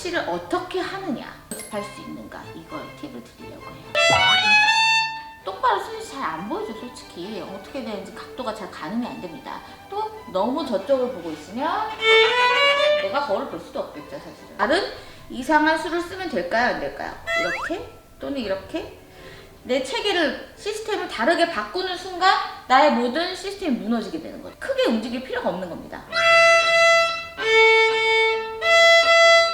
터치를 어떻게 하느냐, 연습할 수 있는가, 이걸 팁을 드리려고 해요. 똑바로 쓰는지 잘 안 보이죠, 솔직히. 어떻게 되는지 각도가 잘 가늠이 안 됩니다. 또 너무 저쪽을 보고 있으면 내가 거울을 볼 수도 없겠죠, 사실은. 다른 이상한 수를 쓰면 될까요, 안 될까요? 이렇게 또는 이렇게 내 체계를, 시스템을 다르게 바꾸는 순간 나의 모든 시스템이 무너지게 되는 거죠. 크게 움직일 필요가 없는 겁니다.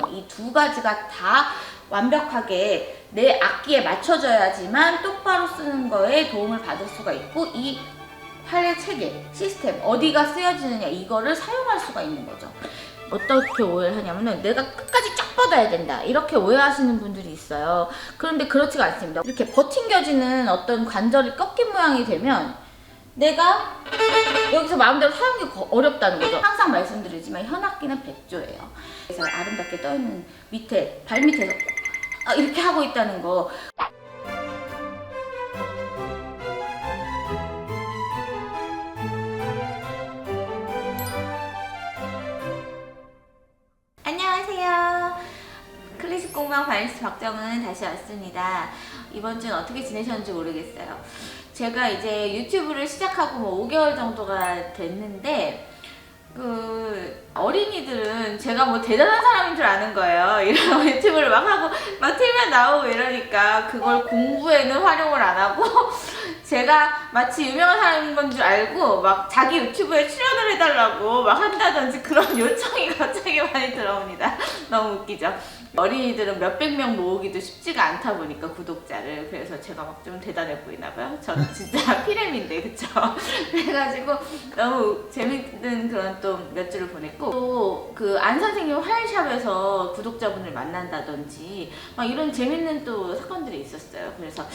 이 두 가지가 다 완벽하게 내 악기에 맞춰져야지만 똑바로 쓰는 거에 도움을 받을 수가 있고, 이 활의 체계, 시스템, 어디가 쓰여지느냐, 이거를 사용할 수가 있는 거죠. 어떻게 오해를 하냐면은 내가 끝까지 쫙 뻗어야 된다, 이렇게 오해하시는 분들이 있어요. 그런데 그렇지가 않습니다. 이렇게 버팅겨지는 어떤 관절이 꺾인 모양이 되면 내가 여기서 마음대로 사용이 어렵다는 거죠. 항상 말씀드리지만 현악기는 백조예요. 그래서 아름답게 떠있는 밑에, 발 밑에서 이렇게 하고 있다는 거. 안녕하세요. 클래식 공방 바이올리니스트 박정은 다시 왔습니다. 이번 주는 어떻게 지내셨는지 모르겠어요. 제가 이제 유튜브를 시작하고 뭐 5개월 정도가 됐는데, 어린이들은 제가 뭐 대단한 사람인 줄 아는 거예요. 이런 유튜브를 막 하고 막 틀면 나오고 이러니까 그걸 공부에는 활용을 안 하고 제가 마치 유명한 사람인 건 줄 알고 막 자기 유튜브에 출연을 해달라고 막 한다든지 그런 요청이 갑자기 많이 들어옵니다. 너무 웃기죠? 어린이들은 몇백 명 모으기도 쉽지가 않다 보니까 구독자를, 그래서 제가 막 좀 대단해 보이나 봐요. 저는 진짜 피렘인데, 그쵸? 그래가지고 너무 재밌는 그런 또 몇 주를 보냈고, 또 그 안 선생님 활샵에서 구독자분을 만난다든지 막 이런 재밌는 또 사건들이 있었어요. 그래서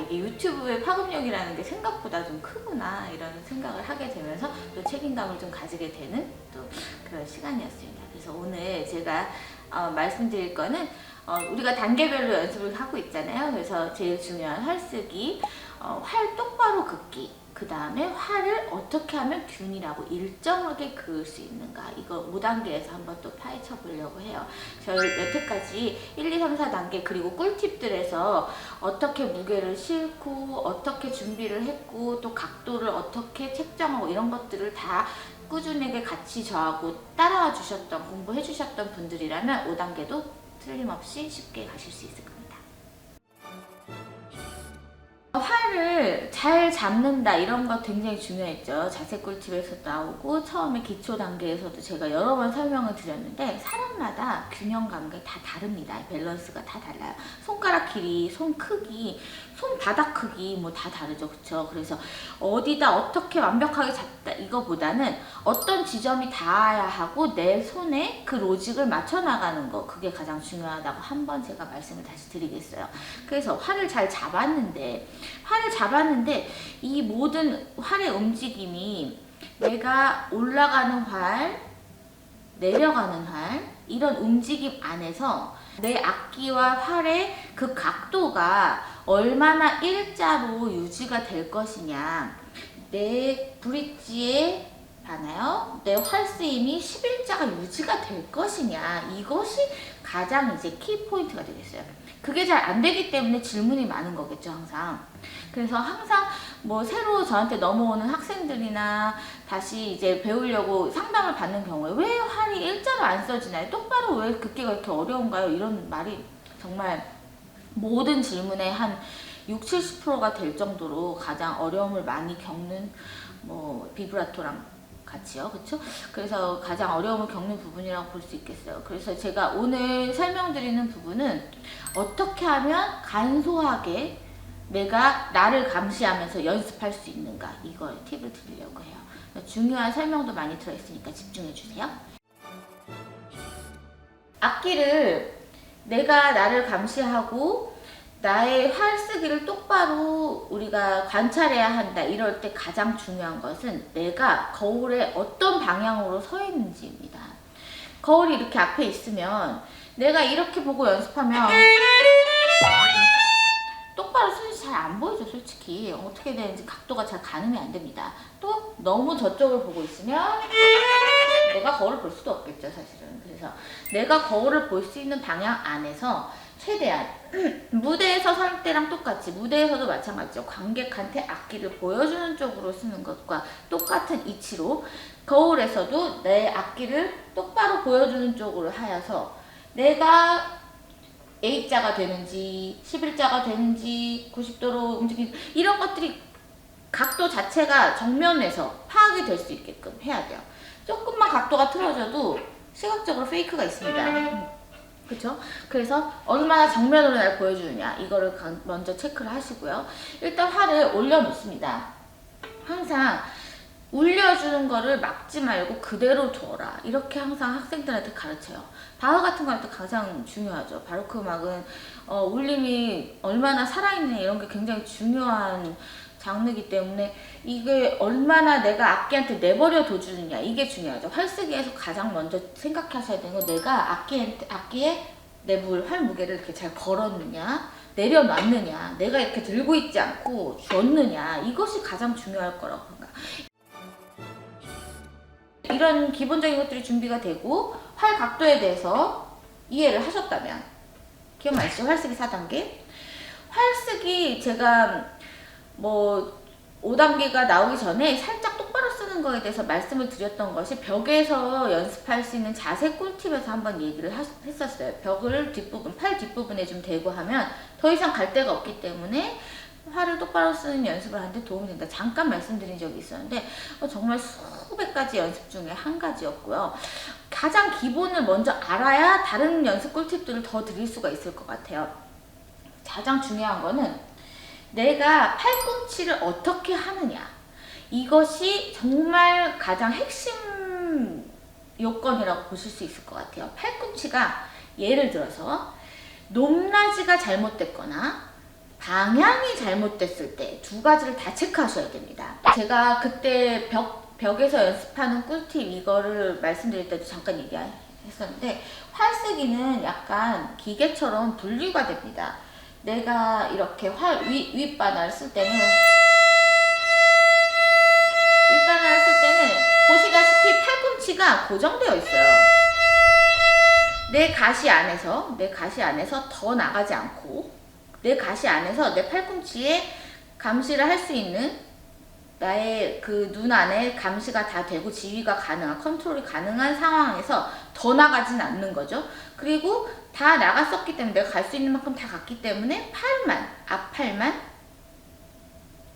이게 유튜브의 파급력이라는 게 생각보다 좀 크구나, 이런 생각을 하게 되면서 또 책임감을 좀 가지게 되는 또 그런 시간이었습니다. 그래서 오늘 제가 말씀드릴 거는 우리가 단계별로 연습을 하고 있잖아요. 그래서 제일 중요한 활쓰기, 활 똑바로 긋기, 그 다음에 활을 어떻게 하면 균일하고 일정하게 그을 수 있는가, 이거 5단계에서 한번 또 파헤쳐 보려고 해요. 저희 여태까지 1, 2, 3, 4단계 그리고 꿀팁들에서 어떻게 무게를 싣고 어떻게 준비를 했고 또 각도를 어떻게 책정하고 이런 것들을 다 꾸준하게 같이 저하고 따라와 주셨던, 공부해 주셨던 분들이라면 5단계도 틀림없이 쉽게 가실 수 있을 겁니다. 활을 잘 잡는다, 이런 거 굉장히 중요했죠. 자세 꿀팁에서 나오고 처음에 기초 단계에서도 제가 여러 번 설명을 드렸는데, 사람마다 균형 감각이 다 다릅니다. 밸런스가 다 달라요. 손가락 길이, 손 크기, 손바닥 크기 뭐 다 다르죠, 그쵸? 그래서 어디다 어떻게 완벽하게 잡다, 이거보다는 어떤 지점이 닿아야 하고 내 손에 그 로직을 맞춰 나가는 거, 그게 가장 중요하다고 한번 제가 말씀을 다시 드리겠어요. 그래서 활을 잘 잡았는데 이 모든 활의 움직임이 내가 올라가는 활, 내려가는 활, 이런 움직임 안에서 내 악기와 활의 그 각도가 얼마나 일자로 유지가 될 것이냐, 내 브릿지에 봐나요? 내 활쓰임이 11자가 유지가 될 것이냐, 이것이 가장 이제 키포인트가 되겠어요. 그게 잘 안 되기 때문에 질문이 많은 거겠죠, 항상. 그래서 항상 뭐 새로 저한테 넘어오는 학생들이나 다시 이제 배우려고 상담을 받는 경우에 왜 활이 일자로 안 써지나요? 똑바로 왜 긋기가 이렇게 어려운가요? 이런 말이 정말 모든 질문에 한 60, 70%가 될 정도로 가장 어려움을 많이 겪는, 뭐 비브라토랑 같이요, 그쵸? 그래서 가장 어려움을 겪는 부분이라고 볼 수 있겠어요. 그래서 제가 오늘 설명드리는 부분은 어떻게 하면 간소하게 내가 나를 감시하면서 연습할 수 있는가, 이걸 팁을 드리려고 해요. 중요한 설명도 많이 들어있으니까 집중해 주세요. 악기를 내가 나를 감시하고 나의 활쓰기를 똑바로 우리가 관찰해야 한다, 이럴 때 가장 중요한 것은 내가 거울에 어떤 방향으로 서 있는지입니다. 거울이 이렇게 앞에 있으면 내가 이렇게 보고 연습하면 똑바로 쓰는지 잘 안 보이죠, 솔직히. 어떻게 되는지 각도가 잘 가늠이 안 됩니다. 또 너무 저쪽을 보고 있으면 내가 거울을 볼 수도 없겠죠, 사실은. 그래서 내가 거울을 볼 수 있는 방향 안에서 최대한 무대에서 설 때랑 똑같이, 무대에서도 마찬가지죠. 관객한테 악기를 보여주는 쪽으로 쓰는 것과 똑같은 이치로 거울에서도 내 악기를 똑바로 보여주는 쪽으로 하여서 내가 A자가 되는지 11자가 되는지 90도로 움직이는 이런 것들이 각도 자체가 정면에서 파악이 될 수 있게끔 해야 돼요. 조금만 각도가 틀어져도 시각적으로 페이크가 있습니다. 그쵸? 그래서 얼마나 정면으로 날 보여주느냐 이거를 먼저 체크를 하시고요. 일단 활을 올려놓습니다. 항상 울려주는 거를 막지 말고 그대로 둬라. 이렇게 항상 학생들한테 가르쳐요. 바흐 같은 거 할 때 가장 중요하죠. 바로크 음악은 울림이 얼마나 살아있느냐 이런 게 굉장히 중요한 장르이기 때문에 이게 얼마나 내가 악기한테 내버려 둬주느냐 이게 중요하죠. 활쓰기에서 가장 먼저 생각하셔야 되는 건 내가 악기에 내 활 무게를 이렇게 잘 걸었느냐 내려놨느냐 내가 이렇게 들고 있지 않고 줬느냐 이것이 가장 중요할 거라고 생각합니다. 이런 기본적인 것들이 준비가 되고 활 각도에 대해서 이해를 하셨다면 기억나시죠? 활쓰기 4단계 활쓰기 제가 뭐 5단계가 나오기 전에 살짝 똑바로 쓰는 거에 대해서 말씀을 드렸던 것이 벽에서 연습할 수 있는 자세 꿀팁에서 한번 얘기를 했었어요. 벽을 뒷부분, 팔 뒷부분에 좀 대고 하면 더 이상 갈 데가 없기 때문에 활을 똑바로 쓰는 연습을 하는데 도움이 된다. 잠깐 말씀드린 적이 있었는데 정말 수백 가지 연습 중에 한 가지였고요. 가장 기본을 먼저 알아야 다른 연습 꿀팁들을 더 드릴 수가 있을 것 같아요. 가장 중요한 거는 내가 팔꿈치를 어떻게 하느냐 이것이 정말 가장 핵심 요건이라고 보실 수 있을 것 같아요. 팔꿈치가 예를 들어서 높낮이가 잘못됐거나 방향이 잘못됐을 때 두 가지를 다 체크하셔야 됩니다. 제가 그때 벽에서 연습하는 꿀팁 이거를 말씀드릴 때도 잠깐 얘기했었는데 활쓰기는 약간 기계처럼 분류가 됩니다. 내가 이렇게 윗바늘 쓸 때는 보시다시피 팔꿈치가 고정되어 있어요. 내 가시 안에서 더 나가지 않고 내 가시 안에서 내 팔꿈치에 감시를 할 수 있는 나의 그 눈 안에 감시가 다 되고 지휘가 가능한 컨트롤이 가능한 상황에서 더 나가진 않는 거죠. 그리고 다 나갔었기 때문에 내가 갈 수 있는 만큼 다 갔기 때문에 앞팔만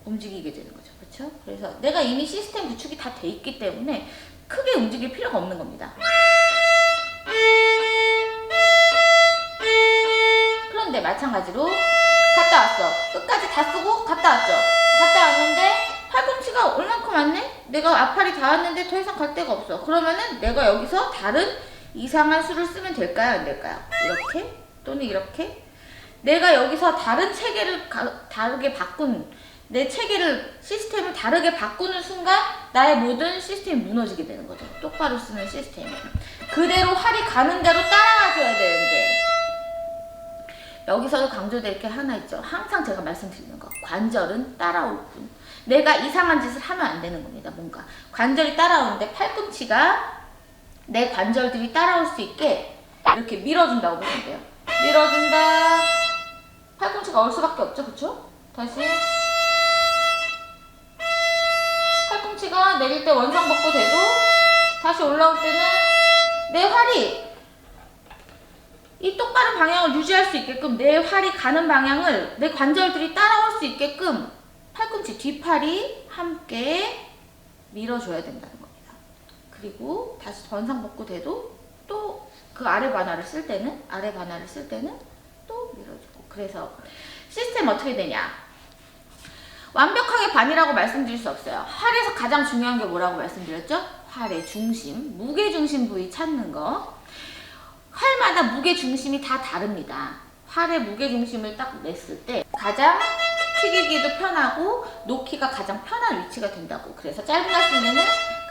움직이게 되는 거죠. 그렇죠? 그래서 내가 이미 시스템 구축이 다 돼 있기 때문에 크게 움직일 필요가 없는 겁니다. 그런데 마찬가지로 갔다 왔어. 끝까지 다 쓰고 갔다 왔죠. 갔다 왔는데 팔꿈치가 얼만큼 왔네? 내가 앞팔이 다 왔는데 더 이상 갈 데가 없어. 그러면은 내가 여기서 다른 이상한 수를 쓰면 될까요? 안 될까요? 이렇게 또는 이렇게 내가 여기서 다른 체계를 다르게 내 체계를 시스템을 다르게 바꾸는 순간 나의 모든 시스템이 무너지게 되는 거죠. 똑바로 쓰는 시스템이 그대로 활이 가는 대로 따라가줘야 되는데 여기서도 강조될 게 하나 있죠. 항상 제가 말씀드리는 거 관절은 따라올 뿐 내가 이상한 짓을 하면 안 되는 겁니다. 뭔가 관절이 따라오는데 팔꿈치가 내 관절들이 따라올 수 있게 이렇게 밀어준다고 보시면 돼요. 밀어준다. 팔꿈치가 올 수밖에 없죠. 그쵸? 다시 팔꿈치가 내릴 때 원상복구 돼도 다시 올라올 때는 내 활이 이 똑바른 방향을 유지할 수 있게끔 내 활이 가는 방향을 내 관절들이 따라올 수 있게끔 팔꿈치 뒷팔이 함께 밀어줘야 된다는 겁니다. 그리고 다시 원상복구 돼도 또 그 아래 바나를 쓸 때는 또 밀어주고 그래서 시스템 어떻게 되냐 완벽하게 반이라고 말씀드릴 수 없어요. 활에서 가장 중요한 게 뭐라고 말씀드렸죠? 활의 중심, 무게 중심 부위 찾는 거. 활마다 무게 중심이 다 다릅니다. 활의 무게 중심을 딱 냈을 때 가장 튀기기도 편하고 놓기가 가장 편한 위치가 된다고. 그래서 짧은 할 때는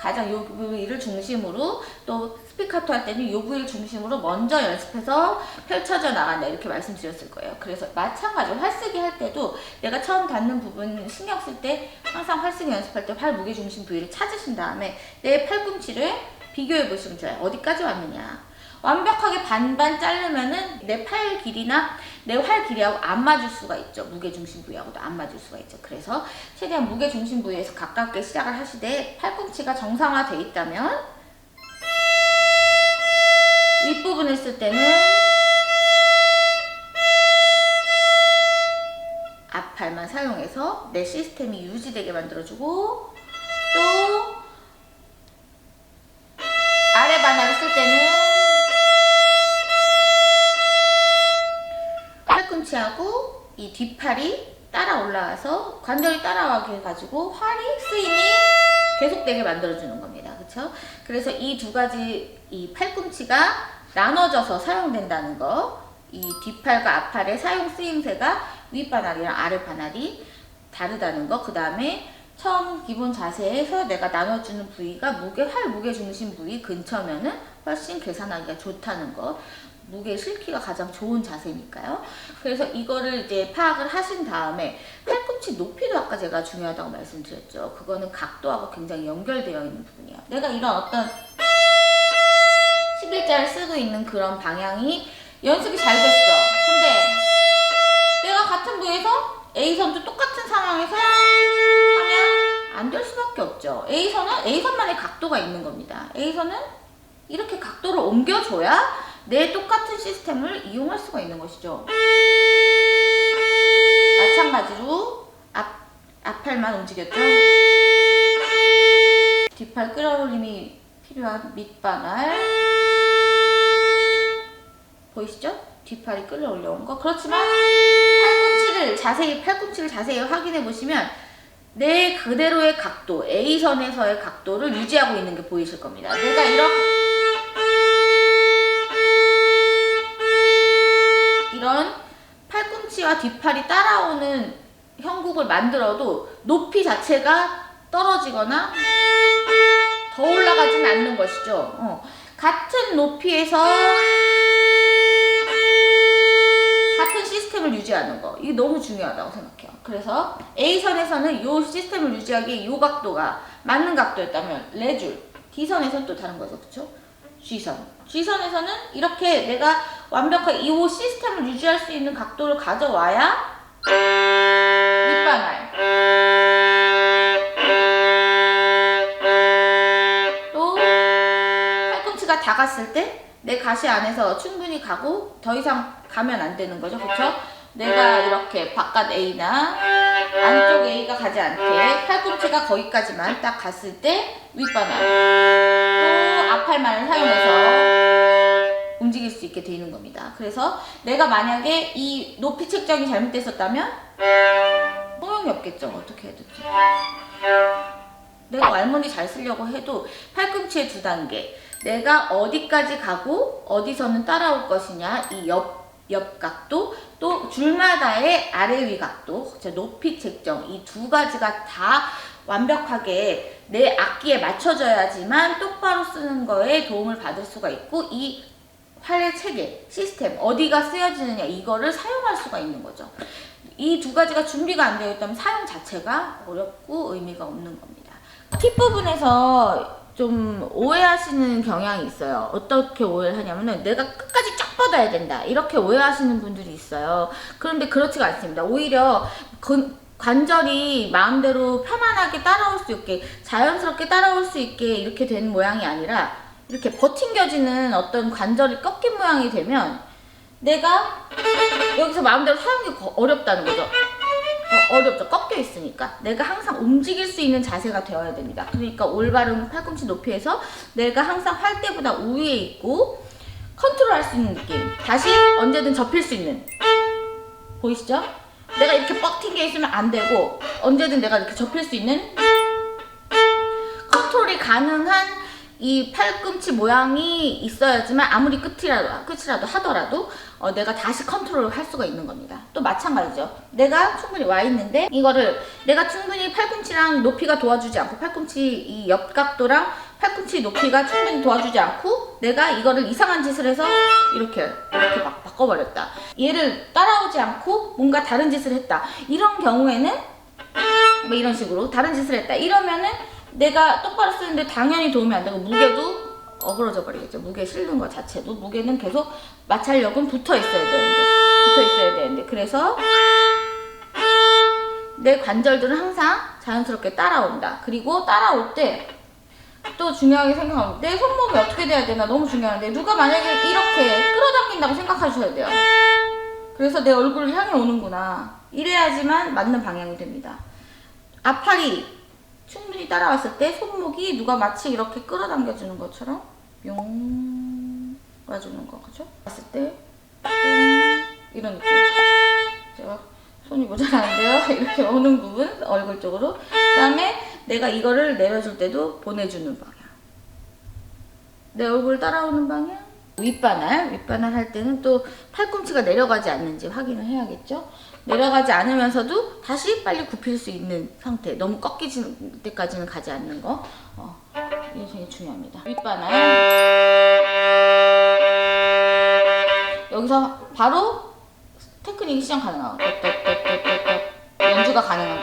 가장 요 부위를 중심으로 또 스피카토 할 때는 요 부위를 중심으로 먼저 연습해서 펼쳐져 나간다 이렇게 말씀드렸을 거예요. 그래서 마찬가지로 활쓰기 할 때도 내가 처음 닿는 부분 신경 쓸 때 항상 활쓰기 연습할 때 활 무게 중심 부위를 찾으신 다음에 내 팔꿈치를 비교해 보시면 좋아요. 어디까지 왔느냐. 완벽하게 반반 자르면은 내 팔 길이나 내 활 길이하고 안 맞을 수가 있죠. 무게중심 부위하고도 안 맞을 수가 있죠. 그래서 최대한 무게중심 부위에서 가깝게 시작을 하시되 팔꿈치가 정상화되어 있다면 윗부분을 쓸 때는 앞팔만 사용해서 내 시스템이 유지되게 만들어주고, 또 아래 바닥을 쓸 때는 팔꿈치하고 이 뒷팔이 따라 올라와서 관절이 따라와게 해가지고 활이 쓰임이 계속되게 만들어주는 겁니다. 그쵸? 그래서 이 두 가지, 이 팔꿈치가 나눠져서 사용된다는 거, 이 뒷팔과 앞팔의 사용 쓰임새가 윗바날이랑 아랫바날이 다르다는 거, 그 다음에 처음 기본 자세에서 내가 나눠주는 부위가 활 무게 중심 부위 근처면은 훨씬 계산하기가 좋다는 거. 무게 실기가 가장 좋은 자세니까요. 그래서 이거를 이제 파악을 하신 다음에 팔꿈치 높이도 아까 제가 중요하다고 말씀드렸죠. 그거는 각도하고 굉장히 연결되어 있는 부분이에요. 내가 이런 어떤 11자를 쓰고 있는 그런 방향이 연습이 잘 됐어. 근데 내가 같은 부위에서 A선도 똑같은 상황에서 하면 안 될 수밖에 없죠. A선만의 각도가 있는 겁니다. A선은 이렇게 각도를 옮겨줘야 내 똑같은 시스템을 이용할 수가 있는 것이죠. 마찬가지로 앞팔만 움직였죠. 뒷팔 끌어올림이 필요한 밑바날 보이시죠? 뒷팔이 끌어올려온 거. 그렇지만 팔꿈치를 자세히 확인해 보시면 내 그대로의 각도, A선에서의 각도를 유지하고 있는 게 보이실 겁니다. 내가 이런 팔꿈치와 뒷팔이 따라오는 형국을 만들어도 높이 자체가 떨어지거나 더 올라가진 않는 것이죠. 같은 높이에서 같은 시스템을 유지하는 거, 이게 너무 중요하다고 생각해요. 그래서 A선에서는 이 시스템을 유지하기에 이 각도가 맞는 각도였다면 레줄, D선에서는 또 다른 거죠. 그쵸? G선에서는 이렇게 내가 완벽하게 이 시스템을 유지할 수 있는 각도를 가져와야 윗바날, 또 팔꿈치가 다 갔을 때 내 가시 안에서 충분히 가고 더 이상 가면 안 되는 거죠. 그쵸? 내가 이렇게 바깥 A나 안쪽 A가 가지 않게 팔꿈치가 거기까지만 딱 갔을 때 윗바날, 또 앞팔만을 사용해서 움직일 수 있게 되는 겁니다. 그래서 내가 만약에 이 높이 책정이 잘못됐었다면 소용이 없겠죠. 어떻게 해도. 내가 왈머니 잘 쓰려고 해도 팔꿈치의 2단계, 내가 어디까지 가고 어디서는 따라올 것이냐, 이 옆 각도, 또 줄마다의 아래 위 각도, 높이 책정, 이 두 가지가 다 완벽하게 내 악기에 맞춰져야지만 똑바로 쓰는 거에 도움을 받을 수가 있고, 이 활의 체계, 시스템, 어디가 쓰여지느냐, 이거를 사용할 수가 있는 거죠. 이 두 가지가 준비가 안 되어 있다면 사용 자체가 어렵고 의미가 없는 겁니다. 팁 부분에서 좀 오해하시는 경향이 있어요. 어떻게 오해를 하냐면은 내가 끝까지 쫙 뻗어야 된다, 이렇게 오해하시는 분들이 있어요. 그런데 그렇지가 않습니다. 오히려 관절이 마음대로 편안하게 따라올 수 있게, 자연스럽게 따라올 수 있게 이렇게 된 모양이 아니라 이렇게 버팅겨지는 어떤 관절이 꺾인 모양이 되면 내가 여기서 마음대로 사용이 어렵다는 거죠. 어렵죠. 꺾여 있으니까. 내가 항상 움직일 수 있는 자세가 되어야 됩니다. 그러니까 올바른 팔꿈치 높이에서 내가 항상 활 때보다 우위에 있고 컨트롤할 수 있는 느낌. 다시 언제든 접힐 수 있는. 보이시죠? 내가 이렇게 뻑 튕겨 있으면 안 되고 언제든 내가 이렇게 접힐 수 있는 컨트롤이 가능한 이 팔꿈치 모양이 있어야지만 아무리 끝이라도 하더라도 내가 다시 컨트롤을 할 수가 있는 겁니다. 또 마찬가지죠. 내가 충분히 와 있는데 이거를 내가 충분히 팔꿈치랑 높이가 도와주지 않고, 팔꿈치 이 옆각도랑 팔꿈치 높이가 충분히 도와주지 않고 내가 이거를 이상한 짓을 해서 이렇게 막 바꿔버렸다, 얘를 따라오지 않고 뭔가 다른 짓을 했다, 이런 경우에는 뭐 이런 식으로 다른 짓을 했다, 이러면은 내가 똑바로 쓰는데 당연히 도움이 안 되고 무게도 어그러져 버리겠죠. 무게 실는 것 자체도. 무게는 계속 마찰력은 붙어 있어야 되는데 그래서 내 관절들은 항상 자연스럽게 따라온다. 그리고 따라올 때 또 중요하게 생각하면 내 손목이 어떻게 돼야 되나 너무 중요한데 누가 만약에 이렇게 끌어당긴다고 생각하셔야 돼요. 그래서 내 얼굴을 향해 오는구나. 이래야지만 맞는 방향이 됩니다. 앞팔이 충분히 따라왔을 때 손목이 누가 마치 이렇게 끌어당겨주는 것처럼 뿅 와주는 거, 그죠? 봤을 때 이런 느낌. 제가 손이 모자라는데요. 이렇게 오는 부분, 얼굴 쪽으로. 그 다음에 내가 이거를 내려줄 때도 보내주는 방향. 내 얼굴 따라오는 방향. 윗바늘 할 때는 또 팔꿈치가 내려가지 않는지 확인을 해야겠죠. 내려가지 않으면서도 다시 빨리 굽힐 수 있는 상태. 너무 꺾이는 때까지는 가지 않는 거. 이게 되게 중요합니다. 윗바늘. 여기서 바로 테크닉이 시작 가능하고 연주가 가능한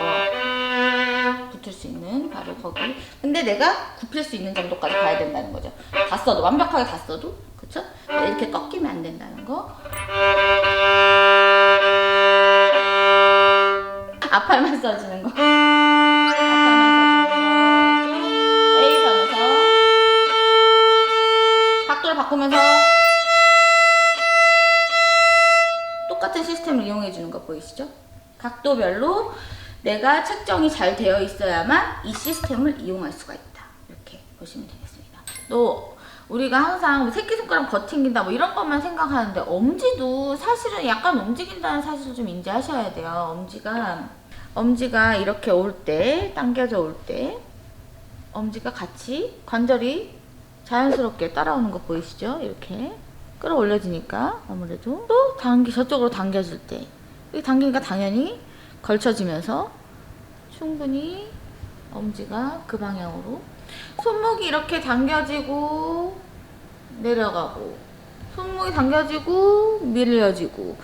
거 붙을 수 있는 바로 거기. 근데 내가 굽힐 수 있는 정도까지 가야 된다는 거죠. 다 써도 완벽하게 다 써도 그쵸? 이렇게 꺾이면 안 된다는 거. 앞팔만 써주는 거. A선에서 각도를 바꾸면서 똑같은 시스템을 이용해 주는 거 보이시죠? 각도별로 내가 책정이 잘 되어 있어야만 이 시스템을 이용할 수가 있다. 이렇게 보시면 되겠습니다. 또 우리가 항상 새끼손가락 버팅긴다 뭐 이런 것만 생각하는데 엄지도 사실은 약간 움직인다는 사실을 좀 인지하셔야 돼요. 엄지가 이렇게 올 때, 당겨져 올 때 엄지가 같이 관절이 자연스럽게 따라오는 거 보이시죠? 이렇게 끌어올려지니까 아무래도 또 저쪽으로 당겨줄 때 여기 당기니까 당연히 걸쳐지면서 충분히 엄지가 그 방향으로 손목이 이렇게 당겨지고 내려가고 손목이 당겨지고 밀려지고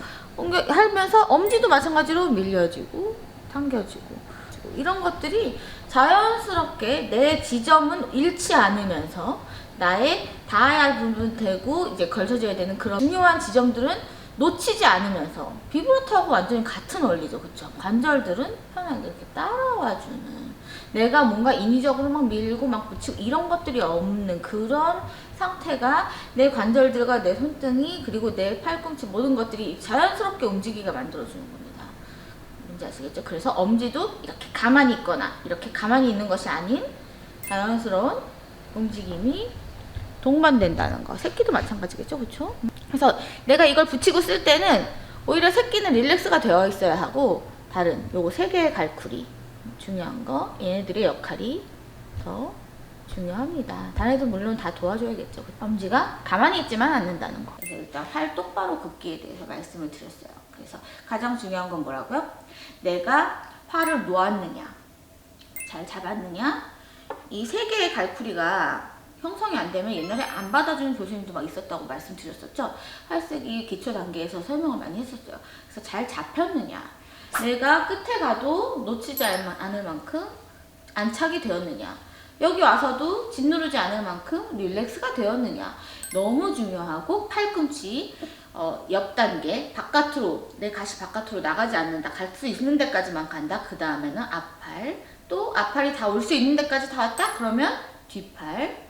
하면서 엄지도 마찬가지로 밀려지고 당겨지고 이런 것들이 자연스럽게 내 지점은 잃지 않으면서 나의 닿아야 할 부분 되고 이제 걸쳐져야 되는 그런 중요한 지점들은 놓치지 않으면서 비브라토하고 완전히 같은 원리죠. 그쵸? 관절들은 편하게 이렇게 따라와주는 내가 뭔가 인위적으로 막 밀고 막 붙이고 이런 것들이 없는 그런 상태가 내 관절들과 내 손등이 그리고 내 팔꿈치 모든 것들이 자연스럽게 움직이게 만들어주는 겁니다. 뭔지 아시겠죠? 그래서 엄지도 이렇게 가만히 있거나 이렇게 가만히 있는 것이 아닌 자연스러운 움직임이 동반된다는 거. 새끼도 마찬가지겠죠, 그렇죠? 그래서 내가 이걸 붙이고 쓸 때는 오히려 새끼는 릴렉스가 되어 있어야 하고 다른 요거 세 개의 갈쿠리 중요한 거 얘네들의 역할이 더 중요합니다. 다른 애들 물론 다 도와줘야겠죠. 엄지가 가만히 있지만 않는다는 거. 그래서 일단 팔 똑바로 긋기에 대해서 말씀을 드렸어요. 그래서 가장 중요한 건 뭐라고요? 내가 팔을 놓았느냐, 잘 잡았느냐. 이 세 개의 갈쿠리가 형성이 안 되면 옛날에 안 받아주는 교수님도 막 있었다고 말씀드렸었죠. 활색이 기초 단계에서 설명을 많이 했었어요. 그래서 잘 잡혔느냐, 내가 끝에 가도 놓치지 않을 만큼 안착이 되었느냐, 여기 와서도 짓누르지 않을 만큼 릴렉스가 되었느냐 너무 중요하고 팔꿈치 옆 단계 바깥으로 내 가시 바깥으로 나가지 않는다. 갈 수 있는 데까지만 간다. 그 다음에는 앞팔, 또 앞팔이 다 올 수 있는 데까지 다 왔다. 그러면 뒷팔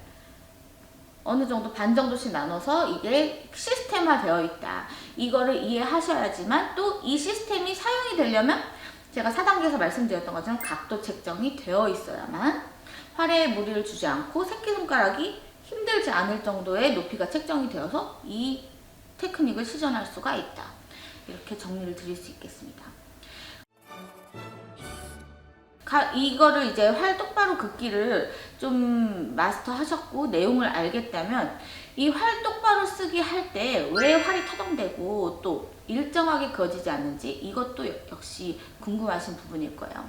어느 정도 반 정도씩 나눠서 이게 시스템화 되어 있다. 이거를 이해하셔야지만 또 이 시스템이 사용이 되려면 제가 4단계에서 말씀드렸던 것처럼 각도 책정이 되어 있어야만 팔에 무리를 주지 않고 새끼손가락이 힘들지 않을 정도의 높이가 책정이 되어서 이 테크닉을 시전할 수가 있다. 이렇게 정리를 드릴 수 있겠습니다. 이거를 이제 활 똑바로 긋기를 좀 마스터 하셨고 내용을 알겠다면 이 활 똑바로 쓰기 할 때 왜 활이 터덩대고 또 일정하게 그어지지 않는지 이것도 역시 궁금하신 부분일 거예요.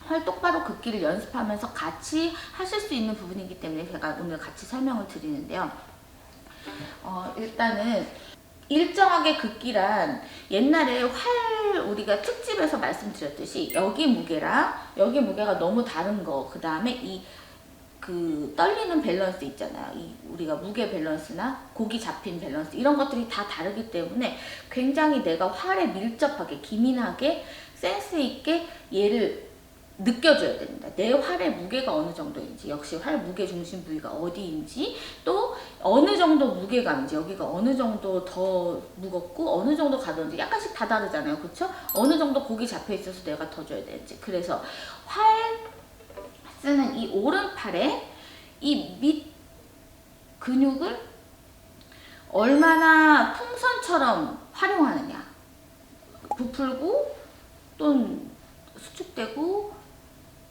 활 똑바로 긋기를 연습하면서 같이 하실 수 있는 부분이기 때문에 제가 오늘 같이 설명을 드리는데요. 일단은 일정하게 긋기란 옛날에 활 우리가 특집에서 말씀드렸듯이 여기 무게랑 여기 무게가 너무 다른 거, 그 다음에 이 그 떨리는 밸런스 있잖아요. 우리가 무게 밸런스나 고기 잡힌 밸런스 이런 것들이 다 다르기 때문에 굉장히 내가 활에 밀접하게 기민하게 센스 있게 얘를 느껴줘야 됩니다. 내 활의 무게가 어느 정도인지, 역시 활 무게 중심 부위가 어디인지, 또 어느 정도 무게감인지, 여기가 어느 정도 더 무겁고 어느 정도 가벼운지 약간씩 다 다르잖아요. 그쵸? 어느 정도 고기 잡혀 있어서 내가 더 줘야 되는지. 그래서 활 쓰는 이 오른팔에 이 밑 근육을 얼마나 풍선처럼 활용하느냐, 부풀고 또는 수축되고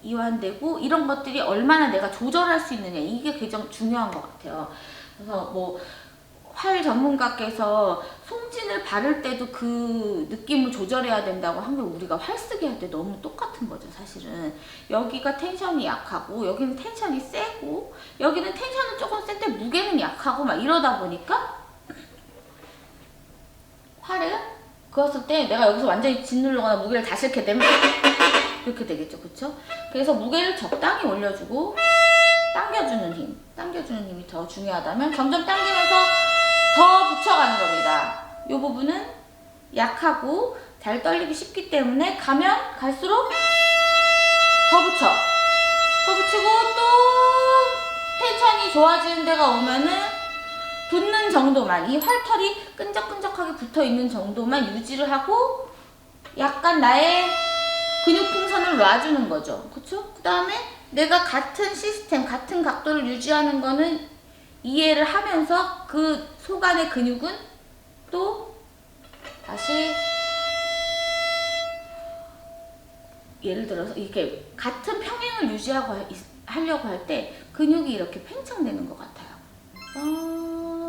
이완되고 이런 것들이 얼마나 내가 조절할 수 있느냐, 이게 가장 중요한 것 같아요. 그래서 뭐 활 전문가께서 송진을 바를 때도 그 느낌을 조절해야 된다고 하면 우리가 활 쓰기 할 때 너무 똑같은 거죠. 사실은 여기가 텐션이 약하고 여기는 텐션이 세고 여기는 텐션은 조금 센데 무게는 약하고 막 이러다 보니까 활을 그었을 때 내가 여기서 완전히 짓누르거나 무게를 다 싫게 되면 이렇게 되겠죠. 그쵸? 그래서 무게를 적당히 올려주고 당겨주는 힘이 더 중요하다면 점점 당기면서 더 붙여가는 겁니다. 이 부분은 약하고 잘 떨리기 쉽기 때문에 가면 갈수록 더 붙이고 또 텐션이 좋아지는 데가 오면은 붙는 정도만, 이 활털이 끈적끈적하게 붙어있는 정도만 유지를 하고 약간 나의 근육 풍선을 놔주는 거죠. 그쵸? 그 다음에 내가 같은 시스템, 같은 각도를 유지하는 거는 이해를 하면서 그 속안의 근육은 또 다시 예를 들어서 이렇게 같은 평행을 하려고 할 때 근육이 이렇게 팽창되는 것 같아요.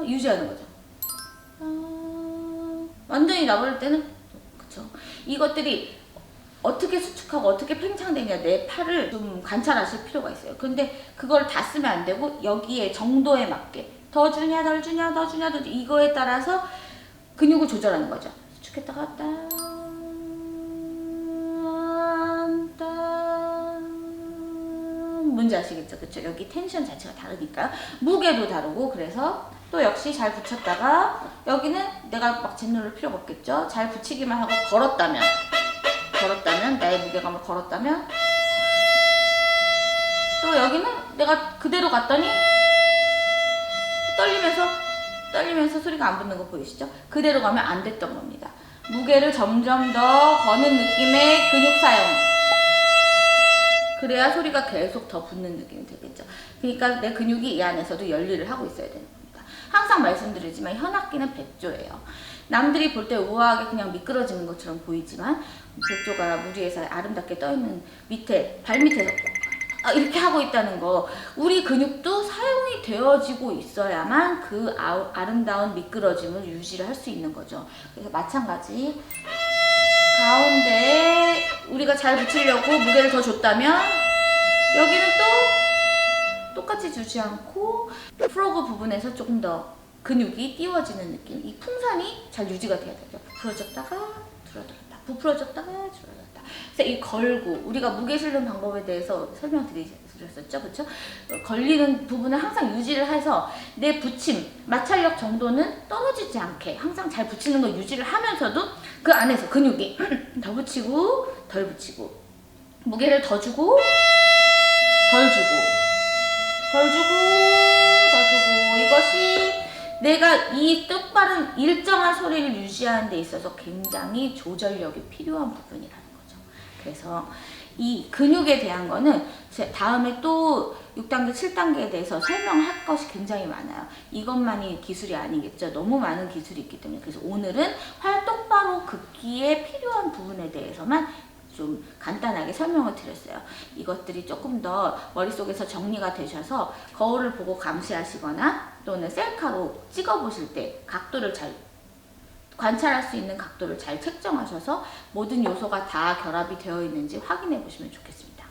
유지하는 거죠. 완전히 놔버릴 때는, 그쵸? 이것들이 어떻게 수축하고 어떻게 팽창되냐, 내 팔을 좀 관찰하실 필요가 있어요. 근데 그걸 다 쓰면 안 되고 여기에 정도에 맞게 더 주냐 덜 주냐 더 주냐 더 주냐 이거에 따라서 근육을 조절하는 거죠. 수축했다가 뭔지 아시겠죠? 그쵸? 여기 텐션 자체가 다르니까요. 무게도 다르고. 그래서 또 역시 잘 붙였다가 여기는 내가 막 짓누를 필요가 없겠죠? 잘 붙이기만 하고 걸었다면 나의 무게감을 걸었다면 또 여기는 내가 그대로 갔더니 떨리면서 소리가 안 붙는 거 보이시죠? 그대로 가면 안 됐던 겁니다. 무게를 점점 더 거는 느낌의 근육 사용, 그래야 소리가 계속 더 붙는 느낌이 되겠죠. 그러니까 내 근육이 이 안에서도 열일을 하고 있어야 되는 겁니다. 항상 말씀드리지만 현악기는 백조예요. 남들이 볼 때 우아하게 그냥 미끄러지는 것처럼 보이지만 백조가 물 위에서 아름답게 떠있는 발 밑에서 이렇게 하고 있다는 거, 우리 근육도 사용이 되어지고 있어야만 그 아름다운 미끄러짐을 유지를 할 수 있는 거죠. 그래서 마찬가지 가운데 우리가 잘 붙이려고 무게를 더 줬다면 여기는 또 똑같이 주지 않고 프로그 부분에서 조금 더 근육이 띄워지는 느낌, 이 풍선이 잘 유지가 돼야 되죠. 부풀어졌다가 줄어들었다, 부풀어졌다가 줄어들었다. 그래서 이 걸고, 우리가 무게 실는 방법에 대해서 설명드렸었죠, 그렇죠? 걸리는 부분을 항상 유지를 해서 내 붙임, 마찰력 정도는 떨어지지 않게 항상 잘 붙이는 걸 유지를 하면서도 그 안에서 근육이 더 붙이고 덜 붙이고, 무게를 더 주고 덜 주고 덜 주고 더 주고, 이것이 내가 이 뜻바른 일정한 소리를 유지하는 데 있어서 굉장히 조절력이 필요한 부분이라는 거죠. 그래서 이 근육에 대한 거는 다음에 또 6단계, 7단계에 대해서 설명할 것이 굉장히 많아요. 이것만이 기술이 아니겠죠. 너무 많은 기술이 있기 때문에. 그래서 오늘은 활 똑바로 긋기에 필요한 부분에 대해서만 좀 간단하게 설명을 드렸어요. 이것들이 조금 더 머릿속에서 정리가 되셔서 거울을 보고 감시하시거나 또는 셀카로 찍어보실 때 각도를 잘 관찰할 수 있는 각도를 잘 책정하셔서 모든 요소가 다 결합이 되어 있는지 확인해 보시면 좋겠습니다.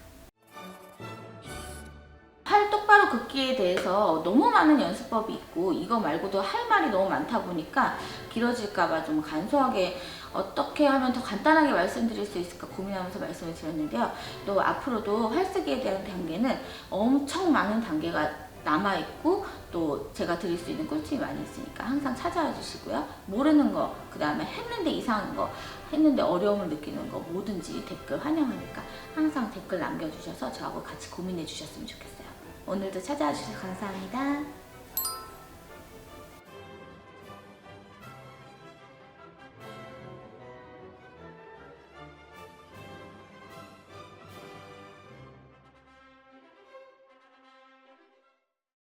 팔 똑바로 긋기에 대해서 너무 많은 연습법이 있고 이거 말고도 할 말이 너무 많다 보니까 길어질까봐 좀 간소하게 어떻게 하면 더 간단하게 말씀드릴 수 있을까 고민하면서 말씀을 드렸는데요. 또 앞으로도 활쓰기에 대한 단계는 엄청 많은 단계가 남아있고 또 제가 드릴 수 있는 꿀팁이 많이 있으니까 항상 찾아와 주시고요. 모르는 거, 그 다음에 했는데 이상한 거, 했는데 어려움을 느끼는 거 뭐든지 댓글 환영하니까 항상 댓글 남겨주셔서 저하고 같이 고민해 주셨으면 좋겠어요. 오늘도 찾아와 주셔서 감사합니다.